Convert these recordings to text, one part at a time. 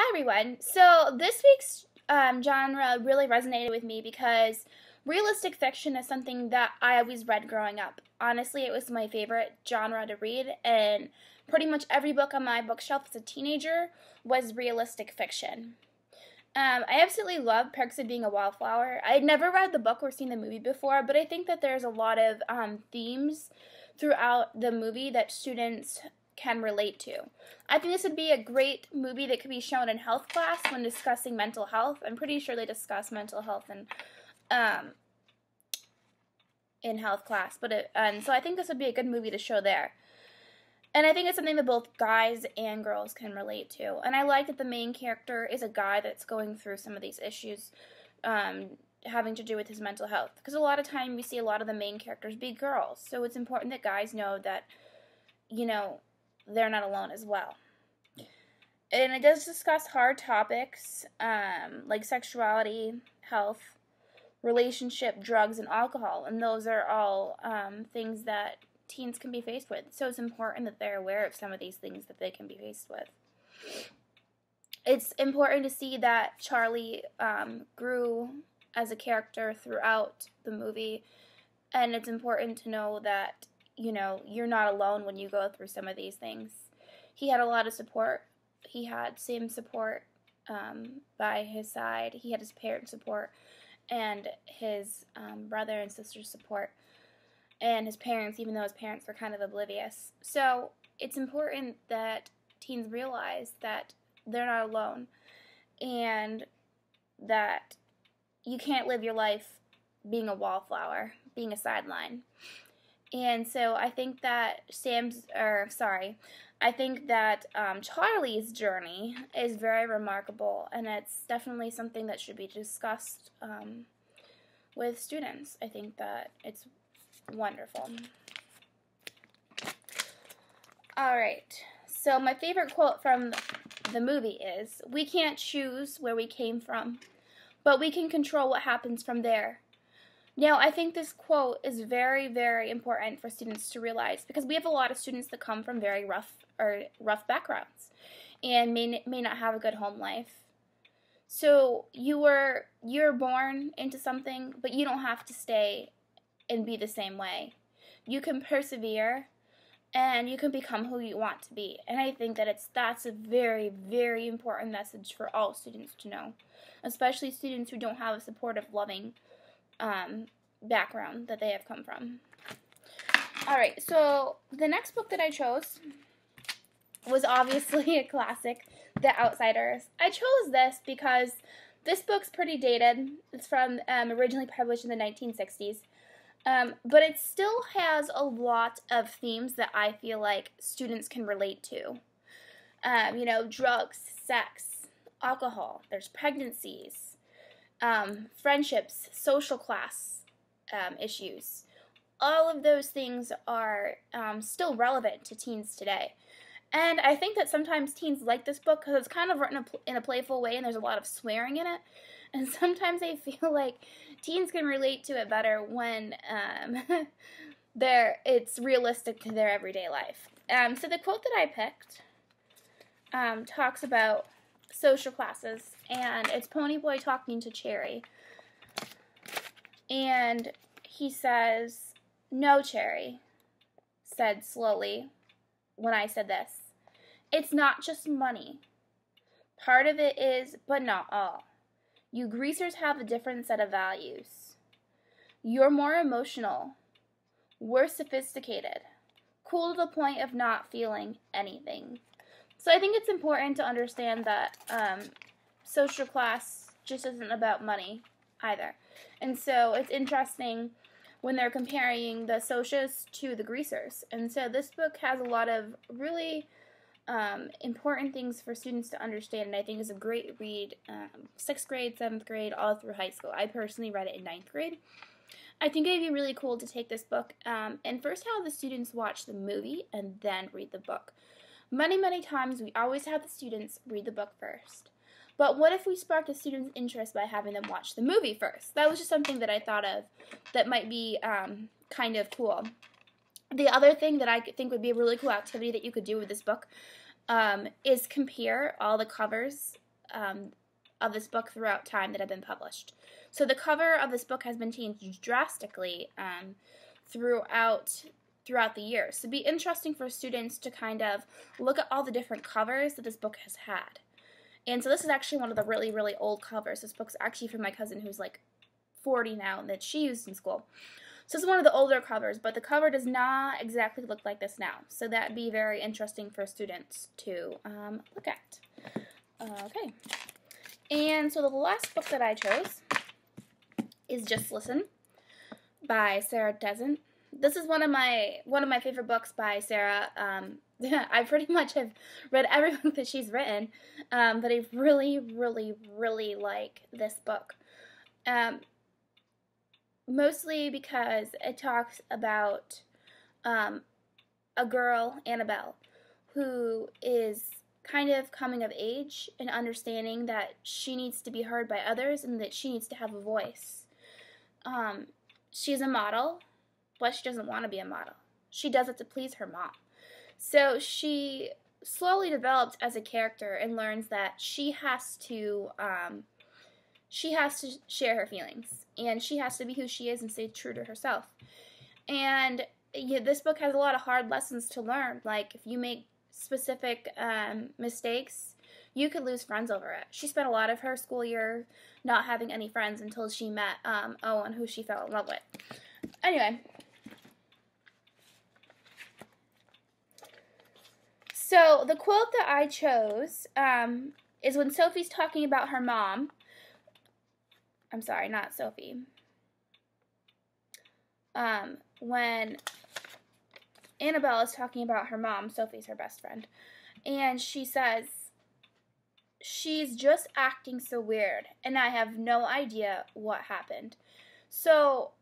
Hi everyone. So this week's genre really resonated with me because realistic fiction is something that I always read growing up. Honestly, it was my favorite genre to read, and pretty much every book on my bookshelf as a teenager was realistic fiction. I absolutely love Perks of Being a Wallflower. I had never read the book or seen the movie before, but I think that there's a lot of themes throughout the movie that students can relate to. I think this would be a great movie that could be shown in health class when discussing mental health. I'm pretty sure they discuss mental health in health class, and so I think this would be a good movie to show there. And I think it's something that both guys and girls can relate to. And I like that the main character is a guy that's going through some of these issues having to do with his mental health. Because a lot of time we see a lot of the main characters be girls. So it's important that guys know that, they're not alone as well. And it does discuss hard topics like sexuality, health, relationship, drugs, and alcohol. And those are all things that teens can be faced with. So it's important that they're aware of some of these things that they can be faced with. It's important to see that Charlie grew as a character throughout the movie. And it's important to know that, you're not alone when you go through some of these things. He had a lot of support. He had Sam's support by his side. He had his parents' support and his brother and sister's support. And his parents, even though his parents were kind of oblivious. So it's important that teens realize that they're not alone and that you can't live your life being a wallflower, being a sideline. And so I think that Charlie's journey is very remarkable, and it's definitely something that should be discussed with students. I think that it's wonderful. Alright, so my favorite quote from the movie is, "We can't choose where we came from, but we can control what happens from there." Now, I think this quote is very, very important for students to realize because we have a lot of students that come from very rough backgrounds and may not have a good home life. So you're born into something, but you don't have to stay and be the same way. You can persevere and you can become who you want to be. And I think that that's a very, very important message for all students to know, especially students who don't have a supportive, loving background that they have come from. Alright, so the next book that I chose was obviously a classic, The Outsiders. I chose this because this book's pretty dated. It's from originally published in the 1960s. But it still has a lot of themes that I feel like students can relate to. Drugs, sex, alcohol, there's pregnancies, friendships, social class issues. All of those things are still relevant to teens today. And I think that sometimes teens like this book because it's kind of written in a playful way and there's a lot of swearing in it. And sometimes I feel like teens can relate to it better when it's realistic to their everyday life. So the quote that I picked talks about social classes, and it's Ponyboy talking to Cherry. And he says, "No, Cherry," said slowly when I said this. "It's not just money. Part of it is, but not all. You greasers have a different set of values. You're more emotional. We're sophisticated. Cool to the point of not feeling anything." So I think it's important to understand that social class just isn't about money either. And so it's interesting when they're comparing the socias to the greasers. And so this book has a lot of really important things for students to understand, and I think is a great read 6th grade, 7th grade, all through high school. I personally read it in 9th grade. I think it'd be really cool to take this book and first have the students watch the movie and then read the book. Many, many times we always have the students read the book first. But what if we sparked the students' interest by having them watch the movie first? That was just something that I thought of that might be kind of cool. The other thing that I think would be a really cool activity that you could do with this book is compare all the covers of this book throughout time that have been published. So the cover of this book has been changed drastically throughout the years. So it'd be interesting for students to kind of look at all the different covers that this book has had. And so this is actually one of the really, really old covers. This book's actually from my cousin who's like 40 now that she used in school. So it's one of the older covers, but the cover does not exactly look like this now. So that'd be very interesting for students to look at. Okay. And so the last book that I chose is Just Listen by Sarah Descent. This is one of my favorite books by Sarah. I pretty much have read every book that she's written, but I really, really, really like this book. Mostly because it talks about a girl, Annabelle, who is kind of coming of age and understanding that she needs to be heard by others and that she needs to have a voice. She's a model, but she doesn't want to be a model. She does it to please her mom. So she slowly develops as a character and learns that she has to share her feelings, and she has to be who she is and stay true to herself. And this book has a lot of hard lessons to learn. Like, if you make specific mistakes, you could lose friends over it. She spent a lot of her school year not having any friends until she met Owen, who she fell in love with. Anyway, so the quote that I chose is when Sophie's talking about her mom. I'm sorry, not Sophie. When Annabelle is talking about her mom, Sophie's her best friend, and she says, "She's just acting so weird, and I have no idea what happened." So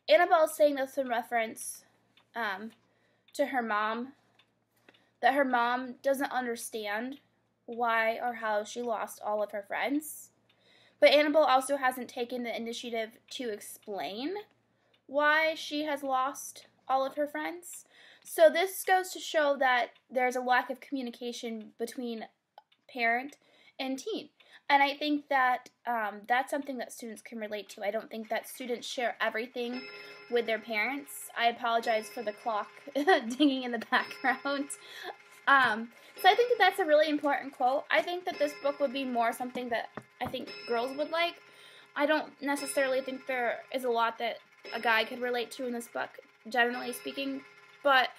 Annabelle's saying this in reference to her mom, that her mom doesn't understand why or how she lost all of her friends. But Annabelle also hasn't taken the initiative to explain why she has lost all of her friends. So this goes to show that there's a lack of communication between parent and teen. And I think that that's something that students can relate to. I don't think that students share everything with their parents. I apologize for the clock dinging in the background. So I think that that's a really important quote. I think that this book would be more something that I think girls would like. I don't necessarily think there is a lot that a guy could relate to in this book, generally speaking, but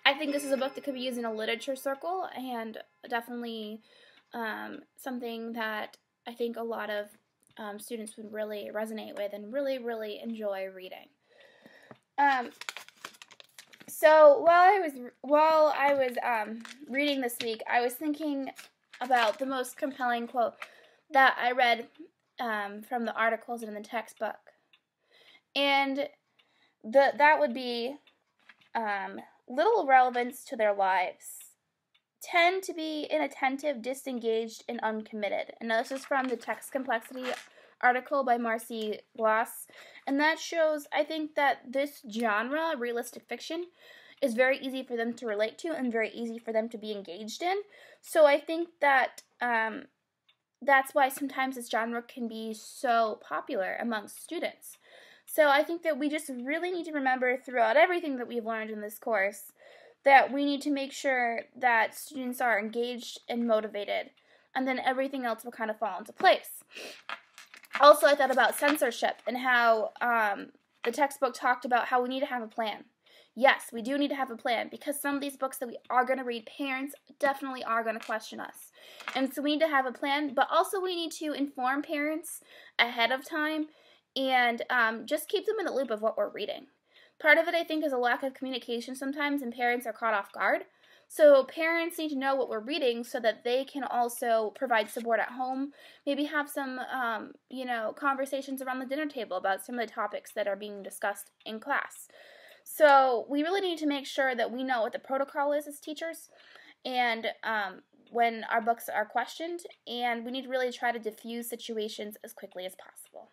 I think this is a book that could be used in a literature circle, and definitely something that I think a lot of students would really resonate with and really, really enjoy reading. So while I was reading this week, I was thinking about the most compelling quote that I read from the articles in the textbook, and that would be little relevance to their lives. Tend to be inattentive, disengaged, and uncommitted. And this is from the Text Complexity article by Marcy Glass. And that shows, I think, that this genre, realistic fiction, is very easy for them to relate to and very easy for them to be engaged in. So I think that that's why sometimes this genre can be so popular amongst students. So I think that we just really need to remember throughout everything that we've learned in this course that we need to make sure that students are engaged and motivated, and then everything else will kind of fall into place. Also, I thought about censorship and how the textbook talked about how we need to have a plan. Yes, we do need to have a plan, because some of these books that we are going to read, parents definitely are going to question us. And so we need to have a plan, but also we need to inform parents ahead of time and just keep them in the loop of what we're reading. Part of it, I think, is a lack of communication sometimes, and parents are caught off guard. So parents need to know what we're reading so that they can also provide support at home. Maybe have some, conversations around the dinner table about some of the topics that are being discussed in class. So we really need to make sure that we know what the protocol is as teachers, and when our books are questioned, and we need to really try to diffuse situations as quickly as possible.